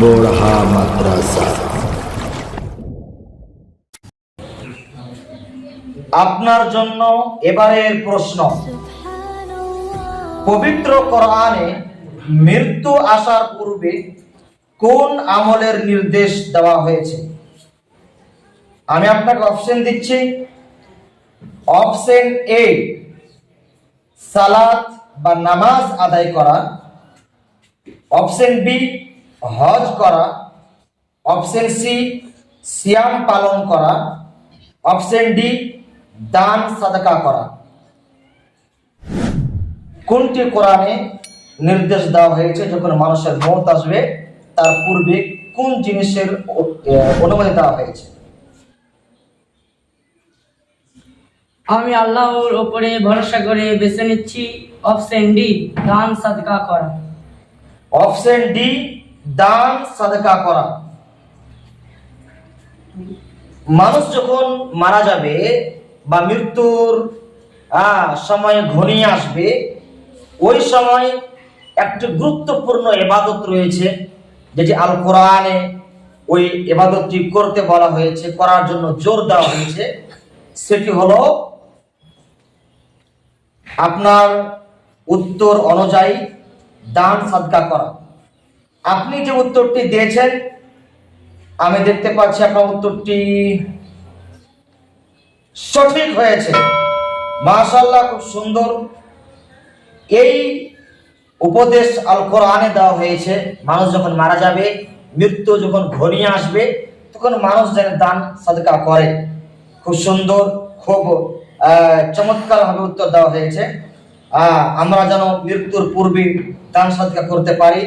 Borja মাদ্রাসা। আপনার জন্য এবারের প্রশ্ন, পবিত্র কোরআনে মৃত্যু আসার পূর্বে কোন আমলের নির্দেশ দেওয়া হয়েছে? আমি আপনাকে অপশন দিচ্ছি। অপশন এ, সালাত বা নামাজ আদায় করা। অপশন বি, হজ করা। অপশন সি, সিয়াম পালন করা। অপশন ডি, দান সাদাকা করা। কোনটি কোরআনে নির্দেশ দেওয়া হয়েছে যখন মানুষের মওত আসবে তার পূর্বে কোন জিনিসের অনুমতি দেওয়া হয়েছে? আমি আল্লাহর উপরে ভরসা করে বেছে নিচ্ছি অপশন ডি, দান সাদকা করা। অপশন ডি, দান সাদাকা করা। মানুষ যখন মারা যাবে বা মৃত্যুর সময় ঘনিয়ে আসবে, ওই সময় একটি গুরুত্বপূর্ণ ইবাদত রয়েছে, যেটি আল কোরআনে ওই ইবাদতটি করতে বলা হয়েছে, করার জন্য জোর দেওয়া হয়েছে। সেটি হলো আপনার উত্তর অনুযায়ী দান সাদকা করা। আপনি যে উত্তরটি দিয়েছেন, আমি দেখতে পাচ্ছি আপনার উত্তরটি সঠিক হয়েছে। মাশাআল্লাহ, খুব সুন্দর। এই উপদেশ আল কোরআনে দেওয়া হয়েছে, মানুষ যখন মারা যাবে, মৃত্যু যখন ঘনিয়ে আসবে, তখন মানুষ যেন দান সাদকা করে। খুব সুন্দর, খুব চমৎকার ভাবে উত্তর দেওয়া হয়েছে। আমরা যেন মৃত্যুর পূর্বে দান সাদকা করতে পারি।